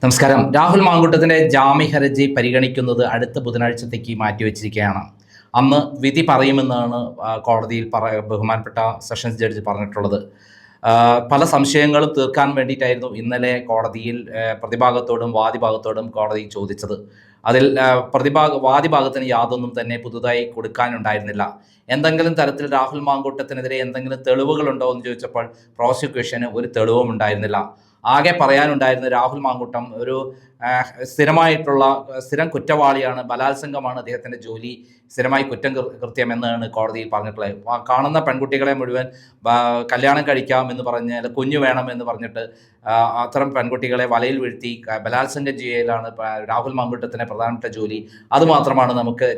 നമസ്കാരം. രാഹുൽ മാങ്കൂട്ടത്തിന്റെ ജാമ്യ ഹർജി പരിഗണിക്കുന്നത് അടുത്ത ബുധനാഴ്ചത്തേക്ക് മാറ്റിവെച്ചിരിക്കുകയാണ്. അന്ന് വിധി പറയുമെന്നാണ് കോടതിയിൽ ബഹുമാനപ്പെട്ട സെഷൻസ് ജഡ്ജി പറഞ്ഞിട്ടുള്ളത്. പല സംശയങ്ങളും തീർക്കാൻ വേണ്ടിയിട്ടായിരുന്നു ഇന്നലെ കോടതിയിൽ പ്രതിഭാഗത്തോടും വാദിഭാഗത്തോടും കോടതി ചോദിച്ചത്. അതിൽ വാദിഭാഗത്തിന് യാതൊന്നും തന്നെ പുതുതായി കൊടുക്കാനുണ്ടായിരുന്നില്ല. എന്തെങ്കിലും തരത്തിൽ രാഹുൽ മാങ്കൂട്ടത്തിനെതിരെ എന്തെങ്കിലും തെളിവുകളുണ്ടോ എന്ന് ചോദിച്ചപ്പോൾ പ്രോസിക്യൂഷന് ഒരു തെളിവും ഉണ്ടായിരുന്നില്ല. ആകെ പറയാനുണ്ടായിരുന്ന രാഹുൽ മാങ്കൂട്ടം ഒരു സ്ഥിരം കുറ്റവാളിയാണ്, ബലാത്സംഗമാണ് അദ്ദേഹത്തിൻ്റെ ജോലി, സ്ഥിരമായി കൃത്യം എന്നാണ് കോടതിയിൽ പറഞ്ഞിട്ടുള്ളത്. കാണുന്ന പെൺകുട്ടികളെ മുഴുവൻ കല്യാണം കഴിക്കാം എന്ന് പറഞ്ഞ്, അല്ല കുഞ്ഞു വേണം എന്ന് പറഞ്ഞിട്ട് അത്തരം പെൺകുട്ടികളെ വലയിൽ വീഴ്ത്തി ബലാത്സംഗം ചെയ്യലാണ് രാഹുൽ മാങ്കൂട്ടത്തിൻ്റെ പ്രധാനപ്പെട്ട ജോലി. അതുമാത്രമാണ്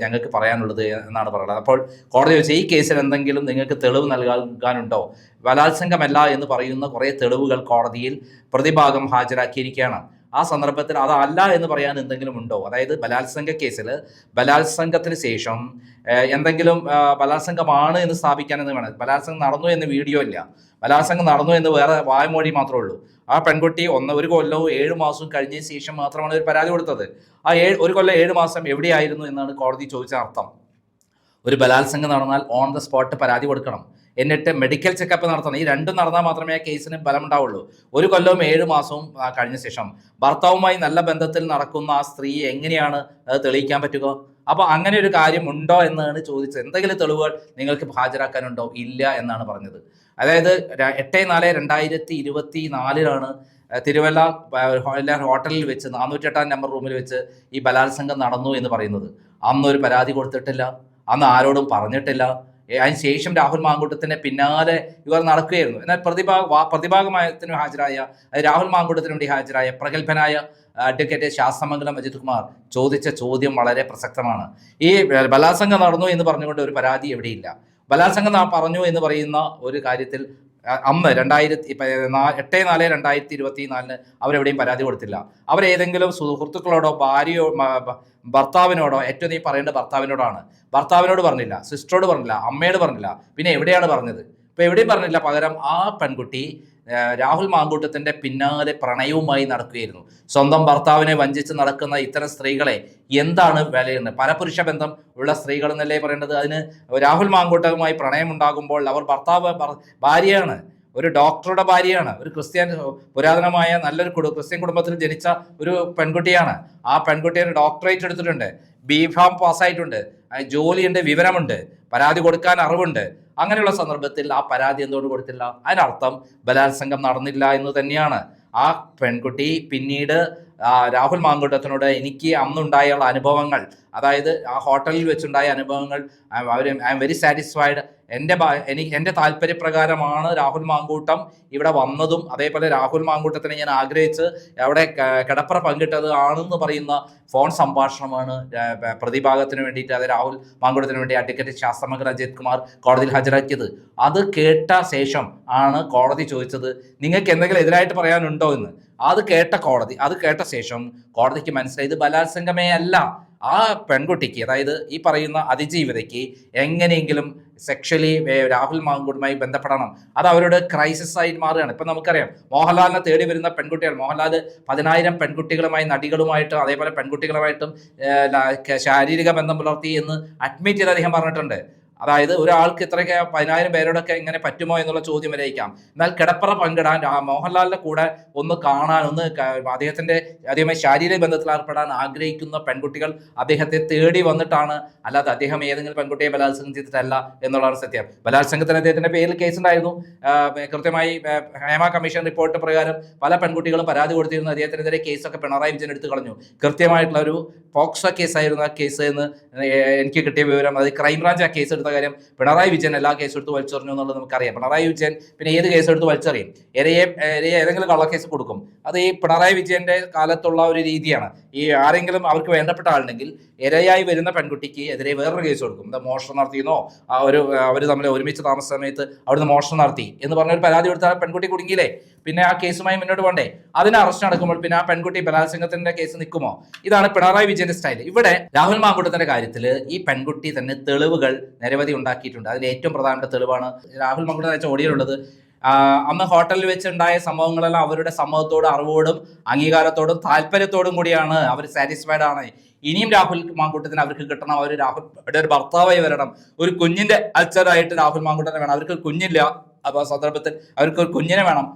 ഞങ്ങൾക്ക് പറയാനുള്ളത് എന്നാണ് പറയുന്നത്. അപ്പോൾ കോടതി വെച്ച് ഈ കേസിൽ എന്തെങ്കിലും നിങ്ങൾക്ക് തെളിവ് നൽകാനുണ്ടോ? ബലാത്സംഗമല്ല എന്ന് പറയുന്ന കുറേ തെളിവുകൾ കോടതിയിൽ പ്രതിഭാഗം ഹാജരാക്കിയിരിക്കുകയാണ്. ആ സന്ദർഭത്തിൽ അതല്ല എന്ന് പറയാൻ എന്തെങ്കിലും ഉണ്ടോ? അതായത് ബലാത്സംഗ കേസിൽ ബലാത്സംഗത്തിന് ശേഷം എന്തെങ്കിലും ബലാത്സംഗമാണ് എന്ന് സ്ഥാപിക്കാനെന്ന് വേണം. ബലാത്സംഗം നടന്നു എന്ന് വീഡിയോ ഇല്ല, ബലാത്സംഗം നടന്നു എന്ന് വേറെ വായ്മൊഴി മാത്രമേ ഉള്ളൂ. ആ പെൺകുട്ടി ഒരു കൊല്ലവും 7 മാസവും കഴിഞ്ഞ ശേഷം മാത്രമാണ് ഒരു പരാതി കൊടുത്തത്. ആ 1 കൊല്ലം 7 മാസം എവിടെയായിരുന്നു എന്നാണ് കോടതി ചോദിച്ച അർത്ഥം. ഒരു ബലാത്സംഗം നടന്നാൽ ഓൺ ദ സ്പോട്ട് പരാതി കൊടുക്കണം, എന്നിട്ട് മെഡിക്കൽ ചെക്കപ്പ് നടത്തണം. ഈ രണ്ടും നടന്നാൽ മാത്രമേ ആ കേസിന് ബലമുണ്ടാവുള്ളൂ. 1 കൊല്ലവും 7 മാസവും കഴിഞ്ഞ ശേഷം ഭർത്താവുമായി നല്ല ബന്ധത്തിൽ നടക്കുന്ന ആ സ്ത്രീ എങ്ങനെയാണ് അത് തെളിയിക്കാൻ പറ്റുക? അപ്പോൾ അങ്ങനെ ഒരു കാര്യം ഉണ്ടോ എന്നാണ് ചോദിച്ചത്. എന്തെങ്കിലും തെളിവുകൾ നിങ്ങൾക്ക് ഹാജരാക്കാനുണ്ടോ? ഇല്ല എന്നാണ് പറഞ്ഞത്. അതായത് 8/4/2024 തിരുവല്ല ഹോട്ടലിൽ വെച്ച് 408 നമ്പർ റൂമിൽ വെച്ച് ഈ ബലാത്സംഗം നടന്നു എന്ന് പറയുന്നത്. അന്നൊരു പരാതി കൊടുത്തിട്ടില്ല, അന്ന് ആരോടും പറഞ്ഞിട്ടില്ല. അതിന് ശേഷം രാഹുൽ മാങ്കൂട്ടത്തിന് പിന്നാലെ ഇവർ നടക്കുകയായിരുന്നു. എന്നാൽ പ്രതിഭാഗത്തിന് ഹാജരായ, രാഹുൽ മാങ്കൂട്ടത്തിന് വേണ്ടി ഹാജരായ പ്രഗത്ഭനായ അഡ്വക്കേറ്റ് ശാസ്തമംഗലം അജിത് കുമാർ ചോദിച്ച ചോദ്യം വളരെ പ്രസക്തമാണ്. ഈ ബലാത്സംഗം നടന്നു എന്ന് പറഞ്ഞുകൊണ്ട് ഒരു പരാതി എവിടെയില്ല. ബലാത്സംഗം പറഞ്ഞു എന്ന് പറയുന്ന ഒരു കാര്യത്തിൽ അന്ന് 8/4/2024 അവരെവിടെയും പരാതി കൊടുത്തില്ല. അവരേതെങ്കിലും സുഹൃത്തുക്കളോടോ ഭർത്താവിനോടോ, ഏറ്റവും നീ പറയേണ്ട ഭർത്താവിനോടാണ്. ഭർത്താവിനോട് പറഞ്ഞില്ല, സിസ്റ്ററോട് പറഞ്ഞില്ല, അമ്മയോട് പറഞ്ഞില്ല, പിന്നെ എവിടെയാണ് പറഞ്ഞത്? ഇപ്പോൾ എവിടെയും പറഞ്ഞില്ല. പകരം ആ പെൺകുട്ടി രാഹുൽ മാങ്കൂട്ടത്തിൻ്റെ പിന്നാലെ പ്രണയവുമായി നടക്കുകയായിരുന്നു. സ്വന്തം ഭർത്താവിനെ വഞ്ചിച്ച് നടക്കുന്ന ഇത്തരം സ്ത്രീകളെ എന്താണ് വിലയുന്നത്? പരപുരുഷ ബന്ധം ഉള്ള സ്ത്രീകൾ എന്നല്ലേ പറയേണ്ടത്? അതിന് രാഹുൽ മാങ്കൂട്ടവുമായി പ്രണയമുണ്ടാകുമ്പോൾ അവർ ഭാര്യയാണ്, ഒരു ഡോക്ടറുടെ ഭാര്യയാണ്, ഒരു പുരാതനമായ നല്ലൊരു ക്രിസ്ത്യൻ കുടുംബത്തിൽ ജനിച്ച ഒരു പെൺകുട്ടിയാണ്. ആ പെൺകുട്ടി ഒരു ഡോക്ടറേറ്റ് എടുത്തിട്ടുണ്ട്, B.Pharm പാസ്സായിട്ടുണ്ട്, ജോലിയുണ്ട്, വിവരമുണ്ട്, പരാതി കൊടുക്കാൻ അറിവുണ്ട്. അങ്ങനെയുള്ള സന്ദർഭത്തിൽ ആ പരാതി എന്തുകൊണ്ട് കൊടുത്തില്ല? അതിനർത്ഥം ബലാത്സംഗം നടന്നില്ല എന്ന് തന്നെയാണ്. ആ പെൺകുട്ടി പിന്നീട് രാഹുൽ മാങ്കൂട്ടത്തിനോട് എനിക്ക് അന്നുണ്ടായ അനുഭവങ്ങൾ, അതായത് ആ ഹോട്ടലിൽ വെച്ചുണ്ടായ അനുഭവങ്ങൾ, ഐ എം വെരി സാറ്റിസ്ഫൈഡ്, എൻ്റെ താല്പര്യപ്രകാരമാണ് രാഹുൽ മാങ്കൂട്ടം ഇവിടെ വന്നതും, അതേപോലെ രാഹുൽ മാങ്കൂട്ടത്തിനെ ഞാൻ ആഗ്രഹിച്ച് അവിടെ കിടപ്പറ പങ്കിട്ടത് ആണെന്ന് പറയുന്ന ഫോൺ സംഭാഷണമാണ് പ്രതിഭാഗത്തിന് വേണ്ടിയിട്ട്, അത് രാഹുൽ മാങ്കൂട്ടത്തിന് വേണ്ടി അഡ്വക്കേറ്റ് ശാസ്തമംഗലം അജിത് കുമാർ കോടതിയിൽ ഹാജരാക്കിയത്. അത് കേട്ട ശേഷം ആണ് കോടതി ചോദിച്ചത് നിങ്ങൾക്ക് എന്തെങ്കിലും എതിരായിട്ട് പറയാനുണ്ടോ എന്ന്. അത് കേട്ട ശേഷം കോടതിക്ക് മനസ്സിലായി ഇത് ബലാത്സംഗമേ അല്ല. ആ പെൺകുട്ടിക്ക്, അതായത് ഈ പറയുന്ന അതിജീവിതയ്ക്ക് എങ്ങനെയെങ്കിലും സെക്ഷലി രാഹുൽ മാങ്കൂട്ടുമായി ബന്ധപ്പെടണം. അത് അവരുടെ ക്രൈസിസ് ആയിട്ട് മാറുകയാണ്. ഇപ്പം നമുക്കറിയാം, മോഹൻലാലിനെ തേടി വരുന്ന പെൺകുട്ടികൾ, മോഹൻലാൽ 10,000 പെൺകുട്ടികളുമായി, നടികളുമായിട്ടും അതേപോലെ പെൺകുട്ടികളുമായിട്ടും ശാരീരിക ബന്ധം പുലർത്തി എന്ന് അഡ്മിറ്റ് ചെയ്ത് അദ്ദേഹം പറഞ്ഞിട്ടുണ്ട്. അതായത് ഒരാൾക്ക് ഇത്രയൊക്കെ 10,000 പേരോടൊക്കെ ഇങ്ങനെ പറ്റുമോ എന്നുള്ള ചോദ്യം വരേക്കാം. എന്നാൽ കിടപ്പറ പങ്കിടാൻ, മോഹൻലാലിന്റെ കൂടെ ഒന്ന് കാണാൻ, അദ്ദേഹത്തിന്റെ അദ്ദേഹമായി ശാരീരിക ബന്ധത്തിൽ ഏർപ്പെടാൻ ആഗ്രഹിക്കുന്ന പെൺകുട്ടികൾ അദ്ദേഹത്തെ തേടി വന്നിട്ടാണ്, അല്ലാതെ അദ്ദേഹം ഏതെങ്കിലും പെൺകുട്ടിയെ ബലാത്സംഗം ചെയ്തിട്ടല്ല എന്നുള്ളതാണ് സത്യം. ബലാത്സംഗത്തിന് അദ്ദേഹത്തിന്റെ പേരിൽ കേസുണ്ടായിരുന്നു. കൃത്യമായി ഹേമ കമ്മീഷൻ റിപ്പോർട്ട് പ്രകാരം പല പെൺകുട്ടികളും പരാതി കൊടുത്തിരുന്നു. അദ്ദേഹത്തിനെതിരെ കേസൊക്കെ പിണറായി വിജയൻ എടുത്തു കളഞ്ഞു. കൃത്യമായിട്ടുള്ള ഒരു പോക്സോ കേസായിരുന്നു ആ കേസ് എന്ന് എനിക്ക് കിട്ടിയ വിവരം. അത് ക്രൈംബ്രാഞ്ച് ആ കേസ് എടുത്ത കാര്യം, പിണറായി വിജയൻ എല്ലാ കേസെടുത്ത് വലിച്ചെറിഞ്ഞു എന്നുള്ളത് നമുക്കറിയാം. പിണറായി വിജയൻ പിന്നെ ഏത് കേസെടുത്ത് വലിച്ചെറിയും? ഇരയെ ഏതെങ്കിലും കള്ളക്കേസ് കൊടുക്കും. അത് ഈ പിണറായി വിജയന്റെ കാലത്തുള്ള ഒരു രീതിയാണ്. ഈ ആരെങ്കിലും അവർക്ക് വേണ്ടപ്പെട്ട ആളുണ്ടെങ്കിൽ ഇരയായി വരുന്ന പെൺകുട്ടിക്ക് എതിരെ വേറൊരു കേസ് കൊടുക്കും. എന്താ മോഷണം നടത്തിയെന്നോ, അവർ തമ്മിൽ ഒരുമിച്ച് താമസ സമയത്ത് അവിടുന്ന് മോഷണം നടത്തി എന്ന് പറഞ്ഞൊരു പരാതി കൊടുത്താൽ പെൺകുട്ടി കുടുങ്ങിയില്ലേ? പിന്നെ ആ കേസുമായി മുന്നോട്ട് പോകണ്ടേ? അതിന് അറസ്റ്റ് നടക്കുമ്പോൾ പിന്നെ ആ പെൺകുട്ടി ബലാത്സംഗത്തിന്റെ കേസ് നിൽക്കുമോ? ഇതാണ് പിണറായി വിജയന്റെ സ്റ്റൈൽ. ഇവിടെ രാഹുൽ മാങ്കൂട്ടത്തിന്റെ കാര്യത്തിൽ ഈ പെൺകുട്ടി തന്നെ തെളിവുകൾ നിരവധി ഉണ്ടാക്കിയിട്ടുണ്ട്. അതിൽ ഏറ്റവും പ്രധാനപ്പെട്ട തെളിവാണ് രാഹുൽ മാങ്കൂട്ടം അയച്ച ഓഡിയോയിലുള്ളത്. അന്ന് ഹോട്ടലിൽ വെച്ചുണ്ടായ സംഭവങ്ങളെല്ലാം അവരുടെ സമ്മതത്തോടും അറിവോടും അംഗീകാരത്തോടും താല്പര്യത്തോടും കൂടിയാണ് അവർ സാറ്റിസ്ഫൈഡ് ആണ്. ഇനിയും രാഹുൽ മാങ്കൂട്ടത്തിന് അവർക്ക് കിട്ടണം, അവർ രാഹുൽ ഒരു ഭർത്താവായി വരണം, ഒരു കുഞ്ഞിന്റെ അച്ഛനായിട്ട് രാഹുൽ മാങ്കൂട്ടനെ വേണം. അവർക്ക് കുഞ്ഞില്ല, അപ്പൊ ആ സന്ദർഭത്തിൽ അവർക്ക് ഒരു കുഞ്ഞിനെ വേണം,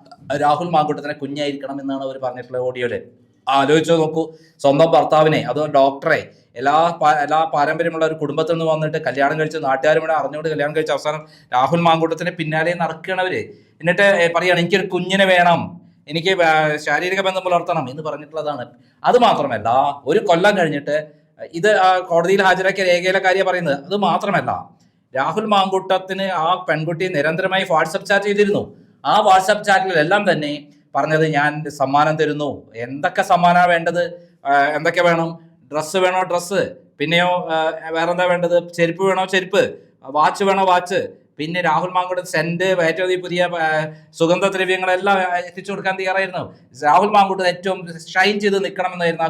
രാഹുൽ മാങ്കൂട്ടത്തിനെ കുഞ്ഞായിരിക്കണം എന്നാണ് അവർ പറഞ്ഞിട്ടുള്ളത് ഓഡിയോയില്. ആലോചിച്ച് നോക്കൂ, സ്വന്തം ഭർത്താവിനെ, അതോ ഡോക്ടറെ, എല്ലാ പാരമ്പര്യമുള്ള ഒരു കുടുംബത്തിൽ നിന്ന് വന്നിട്ട് കല്യാണം കഴിച്ച് നാട്ടുകാരും കൂടെ അറിഞ്ഞുകൊണ്ട് കല്യാണം കഴിച്ച അവസാനം രാഹുൽ മാങ്കൂട്ടത്തിന് പിന്നാലെ നടക്കണവര്. എന്നിട്ട് പറയാണ് എനിക്കൊരു കുഞ്ഞിനെ വേണം, എനിക്ക് ശാരീരിക ബന്ധം പുലർത്തണം എന്ന് പറഞ്ഞിട്ടുള്ളതാണ്. അത് മാത്രമല്ല, ഒരു കൊല്ലം കഴിഞ്ഞിട്ട് ഇത് കോടതിയിൽ ഹാജരാക്കിയ രേഖയിലെ കാര്യം പറയുന്നത്. അത് മാത്രമല്ല, രാഹുൽ മാങ്കൂട്ടത്തിന് ആ പെൺകുട്ടി നിരന്തരമായി വാട്സപ്പ് ചാറ്റ് ചെയ്തിരുന്നു. ആ വാട്സപ്പ് ചാറ്റിലെല്ലാം തന്നെ പറഞ്ഞത് ഞാൻ സമ്മാനം തരുന്നു. എന്തൊക്കെ സമ്മാനമാണ് വേണ്ടത്, എന്തൊക്കെ വേണം, ഡ്രസ്സ് വേണോ ഡ്രസ്സ്, പിന്നെയോ വേറെന്താ വേണ്ടത്, ചെരുപ്പ് വേണോ ചെരുപ്പ്, വാച്ച് വേണോ വാച്ച്, പിന്നെ രാഹുൽ മാങ്കൂട്ടം സെന്റ് ഏറ്റവും പുതിയ സുഗന്ധദ്രവ്യങ്ങളെല്ലാം എത്തിച്ചു കൊടുക്കാൻ തയ്യാറായിരുന്നു. രാഹുൽ മാങ്കൂട്ടം ഏറ്റവും ഷൈൻ ചെയ്ത് നിൽക്കണമെന്നായിരുന്നു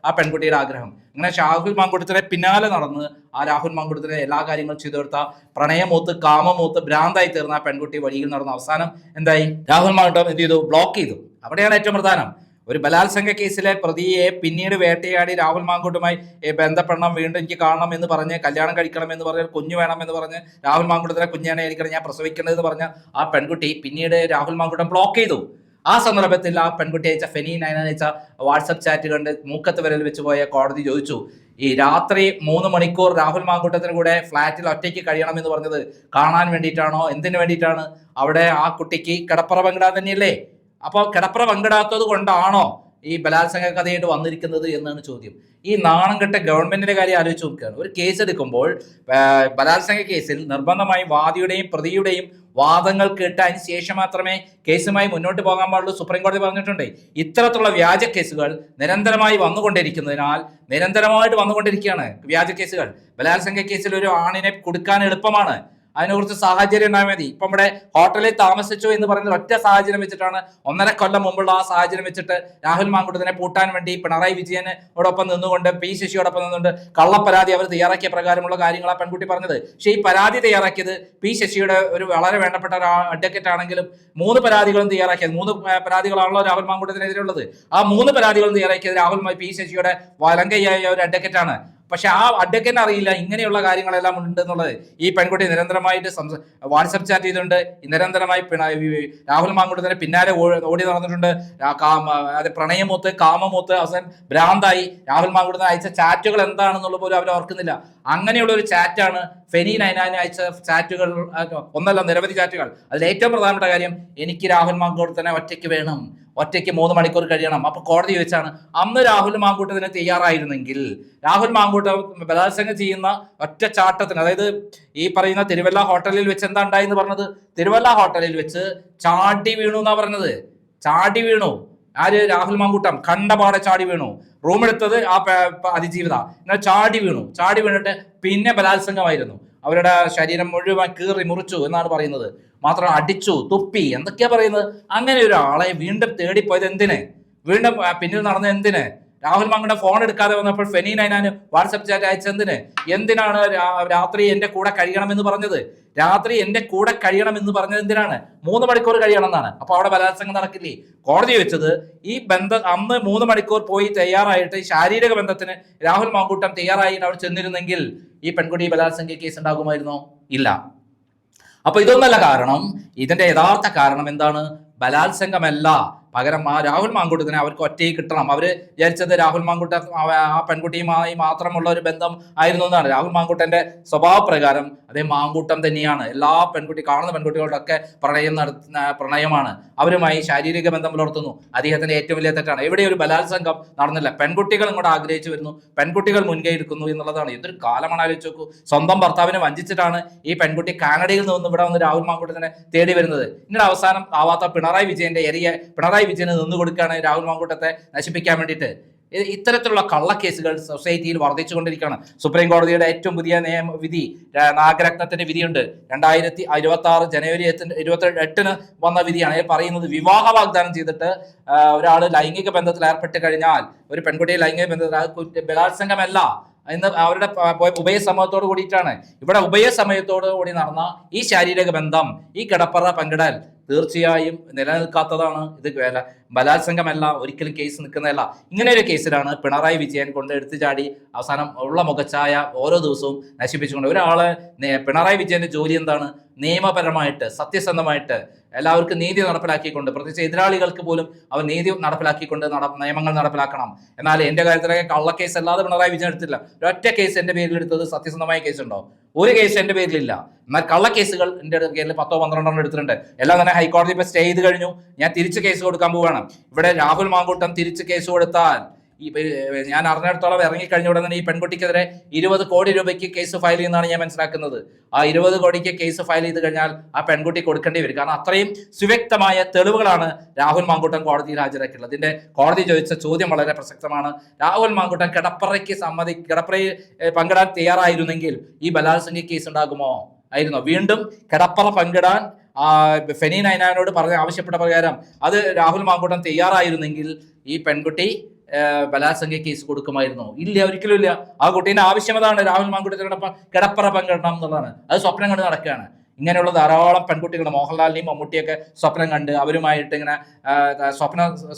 ആ പെൺകുട്ടിയുടെ ആഗ്രഹം. അങ്ങനെ രാഹുൽ മാങ്കൂട്ടത്തിനെ പിന്നാലെ നടന്ന് ആ രാഹുൽ മാങ്കൂട്ടത്തിനെ എല്ലാ കാര്യങ്ങളും ചെയ്തു കൊടുത്ത പ്രണയമൂത്ത് കാമമൂത്ത് ഭ്രാന്തായി തീർന്ന ആ പെൺകുട്ടി വഴിയിൽ നടന്ന അവസാനം എന്തായി, രാഹുൽ മാങ്കൂട്ടം എന്ത് ചെയ്തു, ബ്ലോക്ക് ചെയ്തു. അവിടെയാണ് ഏറ്റവും പ്രധാനം. ഒരു ബലാത്സംഗ കേസിലെ പ്രതിയെ പിന്നീട് വേട്ടയാടി രാഹുൽ മാങ്കൂട്ടുമായി ബന്ധപ്പെടണം, വീണ്ടും എനിക്ക് കാണണം എന്ന് പറഞ്ഞ്, കല്യാണം കഴിക്കണം എന്ന് പറഞ്ഞ്, കുഞ്ഞു വേണം എന്ന് പറഞ്ഞ്, രാഹുൽ മാങ്കൂട്ടത്തിനെ കുഞ്ഞാണ് എനിക്കണം, ഞാൻ പ്രസവിക്കേണ്ടതെന്ന് പറഞ്ഞ ആ പെൺകുട്ടി പിന്നീട് രാഹുൽ മാങ്കൂട്ടം ബ്ലോക്ക് ചെയ്തു. ആ സന്ദർഭത്തിൽ ആ പെൺകുട്ടി അയച്ച ഫെനി നയന അയച്ച വാട്സപ്പ് ചാറ്റ് കണ്ട് മൂക്കത്ത് വിരൽ വെച്ച് പോയ കോടതി ചോദിച്ചു, ഈ രാത്രി 3 മണിക്കൂർ രാഹുൽ മാങ്കൂട്ടത്തിന് കൂടെ ഫ്ലാറ്റിൽ ഒറ്റയ്ക്ക് കഴിയണം എന്ന് പറഞ്ഞത് കാണാൻ വേണ്ടിയിട്ടാണോ, എന്തിനു വേണ്ടിയിട്ടാണ്? അവിടെ ആ കുട്ടിക്ക് കിടപ്പറ പങ്കിടാൻ തന്നെയല്ലേ? അപ്പോൾ കിടപ്പറ പങ്കിടാത്തത് കൊണ്ടാണോ ഈ ബലാത്സംഗ കഥയായിട്ട് വന്നിരിക്കുന്നത് എന്നാണ് ചോദ്യം. ഈ നാണം കെട്ട ഗവൺമെന്റിന്റെ കാര്യം ആലോചിച്ച് നോക്കുകയാണ്. ഒരു കേസ് എടുക്കുമ്പോൾ ബലാത്സംഗ കേസിൽ നിർബന്ധമായും വാദിയുടെയും പ്രതിയുടെയും വാദങ്ങൾ കേട്ട് അതിന് ശേഷം മാത്രമേ കേസുമായി മുന്നോട്ട് പോകാൻ പാടുള്ളൂ. സുപ്രീം കോടതി പറഞ്ഞിട്ടുണ്ട്. ഇത്തരത്തിലുള്ള വ്യാജ കേസുകൾ നിരന്തരമായി വന്നുകൊണ്ടിരിക്കുന്നതിനാൽ നിരന്തരമായിട്ട് വന്നുകൊണ്ടിരിക്കുകയാണ് വ്യാജ കേസുകൾ. ബലാത്സംഗ കേസിൽ ഒരു ആണിനെ കൊടുക്കാൻ എളുപ്പമാണ്, അതിനെക്കുറിച്ച് സാഹചര്യം ഉണ്ടായാൽ മതി. ഇപ്പം ഇവിടെ ഹോട്ടലിൽ താമസിച്ചു എന്ന് പറയുന്ന ഒറ്റ സാഹചര്യം വെച്ചിട്ടാണ് 1.5 കൊല്ലം മുമ്പുള്ള ആ സാഹചര്യം വെച്ചിട്ട് രാഹുൽ മാങ്കൂട്ടത്തിനെ പൂട്ടാൻ വേണ്ടി പിണറായി വിജയനോടൊപ്പം നിന്നുകൊണ്ട് പി ശശിയോടൊപ്പം നിന്നുകൊണ്ട് കള്ളപ്പരാതി അവർ തയ്യാറാക്കിയ പ്രകാരമുള്ള കാര്യങ്ങൾ ആ പെൺകുട്ടി പറഞ്ഞത്. പക്ഷേ ഈ പരാതി തയ്യാറാക്കിയത് പി ശശിയുടെ ഒരു വളരെ വേണ്ടപ്പെട്ട ഒരു അഡ്വക്കേറ്റ് ആണെങ്കിലും 3 പരാതികളും തയ്യാറാക്കിയത് 3 പരാതികളാണല്ലോ രാഹുൽ മാങ്കൂട്ടത്തിനെതിരെ ഉള്ളത്. ആ 3 പരാതികളും തയ്യാറാക്കിയത് രാഹുൽ പി ശശിയുടെ വലങ്കയ്യായ ഒരു അഡ്വക്കേറ്റ് ആണ്. പക്ഷെ ആ അഡ്വക്കേറ്റ് അറിയില്ല ഇങ്ങനെയുള്ള കാര്യങ്ങളെല്ലാം ഉണ്ടെന്നുള്ളത്. ഈ പെൺകുട്ടി നിരന്തരമായിട്ട് വാട്സപ്പ് ചാറ്റ് ചെയ്തിട്ടുണ്ട്, നിരന്തരമായി രാഹുൽ മാങ്കൂട്ടത്തിന് പിന്നാലെ ഓടി നടന്നിട്ടുണ്ട്. അത് പ്രണയമൂത്ത് കാമമൂത്ത് അവസാനം ഭ്രാന്തായി രാഹുൽ മാങ്കൂട്ടത്തിന് അയച്ച ചാറ്റുകൾ എന്താണെന്നുള്ള പോലും അവർ ഓർക്കുന്നില്ല. അങ്ങനെയുള്ള ഒരു ചാറ്റാണ് ഫെനി നൈനാന് അയച്ച ചാറ്റുകൾ. ഒന്നല്ല, നിരവധി ചാറ്റുകൾ. അതിൽ ഏറ്റവും പ്രധാനപ്പെട്ട കാര്യം, എനിക്ക് രാഹുൽ മാങ്കൂട്ടത്തിനെ ഒറ്റയ്ക്ക് വേണം, ഒറ്റയ്ക്ക് 3 മണിക്കൂർ കഴിയണം. അപ്പൊ കോടതി വെച്ചാണ് അന്ന് രാഹുൽ മാങ്കൂട്ടത്തിന് തയ്യാറായിരുന്നെങ്കിൽ രാഹുൽ മാങ്കൂട്ടം ബലാത്സംഗം ചെയ്യുന്ന ഒറ്റ ചാട്ടത്തിന്, അതായത് ഈ പറയുന്ന തിരുവല്ല ഹോട്ടലിൽ വെച്ച് എന്താ ഉണ്ടായെന്ന് പറഞ്ഞത്, തിരുവല്ല ഹോട്ടലിൽ വെച്ച് ചാടി വീണു എന്നാ പറഞ്ഞത്. ചാടി വീണു ആര്? രാഹുൽ മാങ്കൂട്ടം കണ്ടപാടെ ചാടി വീണു. റൂം എടുത്തത് ആ അതിജീവിത, എന്നാൽ ചാടി വീണിട്ട് പിന്നെ ബലാത്സംഗമായിരുന്നു. അവരുടെ ശരീരം മുഴുവൻ കീറി മുറിച്ചു എന്നാണ് പറയുന്നത്. മാത്രം അടിച്ചു, തുപ്പി, എന്തൊക്കെയാ പറയുന്നത്. അങ്ങനെ ഒരാളെ വീണ്ടും തേടിപ്പോയത് എന്തിന്? വീണ്ടും പിന്നിൽ നടന്ന എന്തിന്? രാഹുൽ മാങ്കൂട്ടം ഫോൺ എടുക്കാതെ വന്നപ്പോൾ ഫെനി നൈനാന് വാട്സപ്പ് ചാറ്റ് അയച്ചെന്തിന്? എന്തിനാണ് രാത്രി എന്റെ കൂടെ കഴിയണമെന്ന് പറഞ്ഞത്? രാത്രി എന്റെ കൂടെ കഴിയണം എന്ന് പറഞ്ഞത് എന്തിനാണ്? 3 മണിക്കൂർ കഴിയണം എന്നാണ്. അപ്പൊ അവിടെ ബലാത്സംഗം നടക്കില്ലേ? കോടതി വെച്ചത് ഈ ബന്ധം അന്ന് 3 മണിക്കൂർ പോയി തയ്യാറായിട്ട് ശാരീരിക ബന്ധത്തിന് രാഹുൽ മാങ്കൂട്ടം തയ്യാറായിട്ട് അവിടെ ചെന്നിരുന്നെങ്കിൽ ഈ പെൺകുട്ടി ബലാത്സംഗ കേസ് ഉണ്ടാകുമായിരുന്നോ? ഇല്ല. അപ്പൊ ഇതൊന്നല്ല കാരണം. ഇതിന്റെ യഥാർത്ഥ കാരണം എന്താണ്? ബലാത്സംഗമല്ല, പകരം ആ രാഹുൽ മാങ്കൂട്ടത്തിനെ അവർക്ക് ഒറ്റയ്ക്ക് കിട്ടണം. അവര് വിചാരിച്ചത് രാഹുൽ മാങ്കൂട്ടം ആ പെൺകുട്ടിയുമായി മാത്രമുള്ള ഒരു ബന്ധം ആയിരുന്നു എന്നാണ്. രാഹുൽ മാങ്കൂട്ടന്റെ സ്വഭാവപ്രകാരം അതേ മാങ്കൂട്ടം തന്നെയാണ്. എല്ലാ കാണുന്ന പെൺകുട്ടികളോടൊക്കെ പ്രണയമാണ്, അവരുമായി ശാരീരിക ബന്ധം പുലർത്തുന്നു. അദ്ദേഹത്തിന്റെ ഏറ്റവും വലിയ തെറ്റാണ്. എവിടെ ഒരു ബലാത്സംഗം നടന്നില്ല, പെൺകുട്ടികൾ ഇങ്ങോട്ട് ആഗ്രഹിച്ചു വരുന്നു, പെൺകുട്ടികൾ മുൻകൈ എടുക്കുന്നു എന്നുള്ളതാണ്. എന്തൊരു കാലമാണ് ആലോചിച്ച് നോക്കൂ. സ്വന്തം ഭർത്താവിനെ വഞ്ചിച്ചിട്ടാണ് ഈ പെൺകുട്ടി കാനഡയിൽ നിന്ന് ഇവിടെ വന്ന് രാഹുൽ മാങ്കൂട്ടത്തിനെ തേടി വരുന്നത്. ഇങ്ങനെ അവസാനം ആവാത്ത പിണറായി വിജയന് നിന്ന് കൊടുക്കുകയാണ് രാഹുൽ മാങ്കൂട്ടത്തെ നശിപ്പിക്കാൻ വേണ്ടിയിട്ട്. ഇത്തരത്തിലുള്ള കള്ളക്കേസുകൾ സൊസൈറ്റിയിൽ വർദ്ധിച്ചുകൊണ്ടിരിക്കുകയാണ്. സുപ്രീം കോടതിയുടെ ഏറ്റവും പുതിയ വിധി, നാഗരത്നത്തിന്റെ വിധിയുണ്ട്. 2026 ജനുവരി 28 വന്ന വിധിയാണ്. പറയുന്നത് വിവാഹ വാഗ്ദാനം ചെയ്തിട്ട് ഒരാൾ ലൈംഗിക ബന്ധത്തിൽ ഏർപ്പെട്ട് കഴിഞ്ഞാൽ, ഒരു പെൺകുട്ടിയെ ലൈംഗിക ബന്ധത്തിൽ, ബലാത്സംഗമല്ല എന്ന് അവരുടെ ഉഭയസമ്മതത്തോട് കൂടിയിട്ടാണ്. ഇവിടെ ഉഭയസമയത്തോടു കൂടി നടന്ന ഈ ശാരീരിക ബന്ധം, ഈ കിടപ്പറ പങ്കിടൽ തീർച്ചയായും നിലനിൽക്കാത്തതാണ്. ഇത് ബലാത്സംഗമല്ല, ഒരിക്കലും കേസ് നിൽക്കുന്നതല്ല. ഇങ്ങനെ ഒരു കേസിലാണ് പിണറായി വിജയൻ കൊണ്ട് എടുത്തു ചാടി അവസാനം ഉള്ള മുഖച്ഛായ ഓരോ ദിവസവും നശിപ്പിച്ചുകൊണ്ട് ഒരാളെ. പിണറായി വിജയന്റെ ജോലി എന്താണ്? നിയമപരമായിട്ട് സത്യസന്ധമായിട്ട് എല്ലാവർക്കും നീതി നടപ്പിലാക്കിക്കൊണ്ട്, പ്രത്യേകിച്ച് എതിരാളികൾക്ക് പോലും അവർ നീതി നടപ്പിലാക്കിക്കൊണ്ട് നിയമങ്ങൾ നടപ്പിലാക്കണം. എന്നാൽ എൻ്റെ കാര്യത്തിലൊക്കെ കള്ളക്കേസ് അല്ലാതെ പിണറായി വിജയൻ എടുത്തില്ല. ഒരൊറ്റ കേസ് എൻ്റെ പേരിൽ എടുത്തത് സത്യസന്ധമായ കേസുണ്ടോ? ഒരു കേസ് എൻ്റെ പേരിലില്ല. എന്നാൽ കള്ളക്കേസുകൾ എൻ്റെ പേരിൽ 10 12 എടുത്തിട്ടുണ്ട്. എല്ലാം തന്നെ ഹൈക്കോടതി ഇപ്പോൾ സ്റ്റേ ചെയ്ത് കഴിഞ്ഞു. ഞാൻ തിരിച്ച് കേസ് കൊടുക്കാൻ പോവുകയാണ്. ഇവിടെ രാഹുൽ മാങ്കൂട്ടം തിരിച്ച് കേസ് കൊടുത്താൽ, ഞാൻ അറിഞ്ഞിടത്തോളം ഇറങ്ങിക്കഴിഞ്ഞ ഉടനെ തന്നെ ഈ പെൺകുട്ടിക്കെതിരെ 20 കോടി രൂപയ്ക്ക് കേസ് ഫയൽ ചെയ്യുന്നതാണ് ഞാൻ മനസ്സിലാക്കുന്നത്. ആ 20 കോടിക്ക് കേസ് ഫയൽ ചെയ്ത് കഴിഞ്ഞാൽ ആ പെൺകുട്ടി കൊടുക്കേണ്ടി വരും. കാരണം അത്രയും സുവ്യക്തമായ തെളിവുകളാണ് രാഹുൽ മാങ്കൂട്ടം കോടതിയിൽ ഹാജരാക്കിയിട്ടുള്ളത്. ഇതിന്റെ കോടതി ചോദിച്ച ചോദ്യം വളരെ പ്രസക്തമാണ്. രാഹുൽ മാങ്കൂട്ടം കിടപ്പറയിൽ പങ്കിടാൻ തയ്യാറായിരുന്നെങ്കിൽ ഈ ബലാത്സംഗ കേസ് ഉണ്ടാകുമോ? ആയിരുന്നോ? വീണ്ടും കിടപ്പറ പങ്കിടാൻ ഫെനി നൈനാനോട് ആവശ്യപ്പെട്ട പ്രകാരം അത് രാഹുൽ മാങ്കൂട്ടം തയ്യാറായിരുന്നെങ്കിൽ ഈ പെൺകുട്ടി ബലാത്സംഗ കേസ് കൊടുക്കുമായിരുന്നു? ഇല്ല, ഒരിക്കലും ഇല്ല. ആ കുട്ടീന്റെ ആവശ്യം അതാണ്, രാഹുൽ മാങ്കൂട്ടത്തിനോടൊപ്പം കിടപ്പറ പങ്കിടണം എന്നുള്ളതാണ്. അത് സ്വപ്നം കണ്ട് നടക്കുകയാണ്. ഇങ്ങനെയുള്ള ധാരാളം പെൺകുട്ടികൾ മോഹൻലാലിനെയും മമ്മൂട്ടിയൊക്കെ സ്വപ്നം കണ്ട് അവരുമായിട്ട് ഇങ്ങനെ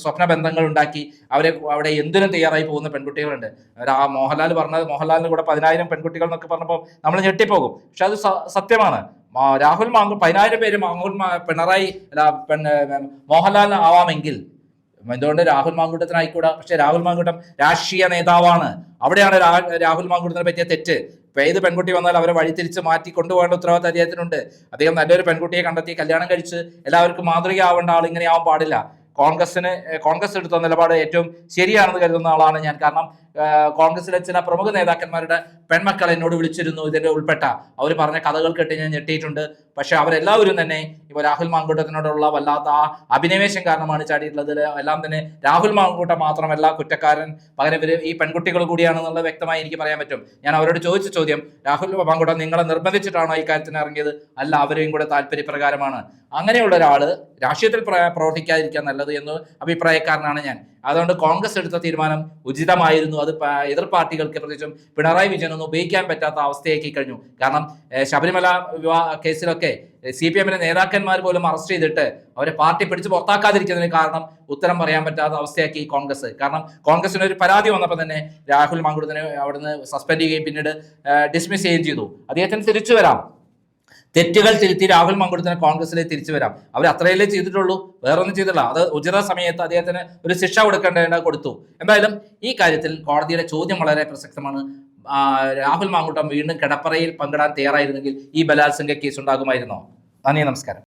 സ്വപ്ന ബന്ധങ്ങൾ ഉണ്ടാക്കി അവിടെ എന്തിനും തയ്യാറായി പോകുന്ന പെൺകുട്ടികളുണ്ട്. മോഹൻലാലിന് കൂടെ 10,000 പെൺകുട്ടികൾ എന്നൊക്കെ പറഞ്ഞപ്പോൾ നമ്മൾ ഞെട്ടിപ്പോകും. പക്ഷെ അത് സത്യമാണ്. രാഹുൽ 10,000 പേര് മോഹൻലാലിന് ആവാമെങ്കിൽ എന്തുകൊണ്ട് രാഹുൽ മാങ്കൂട്ടത്തിനായിക്കൂടാ? പക്ഷെ രാഹുൽ മാങ്കൂട്ടം രാഷ്ട്രീയ നേതാവാണ്. അവിടെയാണ് രാഹുൽ മാങ്കൂട്ടത്തിനെ പറ്റിയ തെറ്റ്. ഏത് പെൺകുട്ടി വന്നാൽ അവരെ വഴിതിരിച്ച് മാറ്റി കൊണ്ടുപോകേണ്ട ഉത്തരവാദിത്തം അദ്ദേഹത്തിനുണ്ട്. അദ്ദേഹം നല്ലൊരു പെൺകുട്ടിയെ കണ്ടെത്തി കല്യാണം കഴിച്ച് എല്ലാവർക്കും മാതൃകയാവേണ്ട ആൾ ഇങ്ങനെ ആവാൻ പാടില്ല. കോൺഗ്രസ് എടുത്ത നിലപാട് ഏറ്റവും ശരിയാണെന്ന് കരുതുന്ന ആളാണ് ഞാൻ. കാരണം കോൺഗ്രസിലെ ചില പ്രമുഖ നേതാക്കന്മാരുടെ പെൺമക്കൾ എന്നോട് വിളിച്ചിരുന്നു, ഇതിന്റെ ഉൾപ്പെട്ട അവർ പറഞ്ഞ കഥകൾ കേട്ട് ഞാൻ ഞെട്ടിയിട്ടുണ്ട്. പക്ഷെ അവരെല്ലാവരും തന്നെ ഇപ്പൊ രാഹുൽ മാങ്കൂട്ടത്തിനോടുള്ള വല്ലാത്ത ആ അഭിനിവേശം കാരണമാണ് ചാടിയിട്ടുള്ളത്. എല്ലാം തന്നെ രാഹുൽ മാങ്കൂട്ടം മാത്രമല്ല കുറ്റക്കാരൻ, പകരം ഇവര് ഈ പെൺകുട്ടികൾ കൂടിയാണെന്നുള്ളത് വ്യക്തമായി എനിക്ക് പറയാൻ പറ്റും. ഞാൻ അവരോട് ചോദിച്ച ചോദ്യം, രാഹുൽ മാങ്കൂട്ടം നിങ്ങളെ നിർബന്ധിച്ചിട്ടാണോ ഈ കാര്യത്തിന് ഇറങ്ങിയത്? അല്ല, അവരെയും കൂടെ താല്പര്യപ്രകാരമാണ്. അങ്ങനെയുള്ള ഒരാള് രാഷ്ട്രീയത്തിൽ പ്രവർത്തിക്കാതിരിക്കാൻ നല്ലത് എന്ന് അഭിപ്രായക്കാരനാണ് ഞാൻ. അതുകൊണ്ട് കോൺഗ്രസ് എടുത്ത തീരുമാനം ഉചിതമായിരുന്നു. അത് എതിർ പാർട്ടികൾക്ക്, പ്രത്യേകിച്ചും പിണറായി വിജയനൊന്നും ഉപയോഗിക്കാൻ പറ്റാത്ത അവസ്ഥയാക്കി കഴിഞ്ഞു. കാരണം ശബരിമല കേസിലൊക്കെ CPM-ലെ നേതാക്കന്മാർ പോലും അറസ്റ്റ് ചെയ്തിട്ട് അവരെ പാർട്ടി പിടിച്ച് പുറത്താക്കാതിരിക്കുന്നതിന് കാരണം ഉത്തരം പറയാൻ പറ്റാത്ത അവസ്ഥയാക്കി കോൺഗ്രസ്. കാരണം കോൺഗ്രസിന് ഒരു പരാതി വന്നപ്പോൾ തന്നെ രാഹുൽ മാങ്കൂട്ടത്തിനെ അവിടുന്ന് സസ്പെൻഡ് ചെയ്യുകയും പിന്നീട് ഡിസ്മിസ് ചെയ്യുകയും ചെയ്തു. അദ്ദേഹത്തിന് തിരിച്ചു വരാം, തെറ്റുകൾ തിരുത്തി രാഹുൽ മാങ്കൂട്ടത്തിന് കോൺഗ്രസിലേക്ക് തിരിച്ചു വരാം. അവർ അത്രയല്ലേ ചെയ്തിട്ടുള്ളൂ, വേറൊന്നും ചെയ്തില്ല. അത് ഉചിത സമയത്ത് അദ്ദേഹത്തിന് ഒരു ശിക്ഷ കൊടുക്കേണ്ടത് കൊടുത്തു. എന്തായാലും ഈ കാര്യത്തിൽ കോടതിയുടെ ചോദ്യം വളരെ പ്രസക്തമാണ്. രാഹുൽ മാങ്കൂട്ടം വീണ്ടും കിടപ്പറയിൽ പങ്കിടാൻ തയ്യാറായിരുന്നെങ്കിൽ ഈ ബലാത്സംഗ കേസ് ഉണ്ടാകുമായിരുന്നോ? നന്ദി, നമസ്കാരം.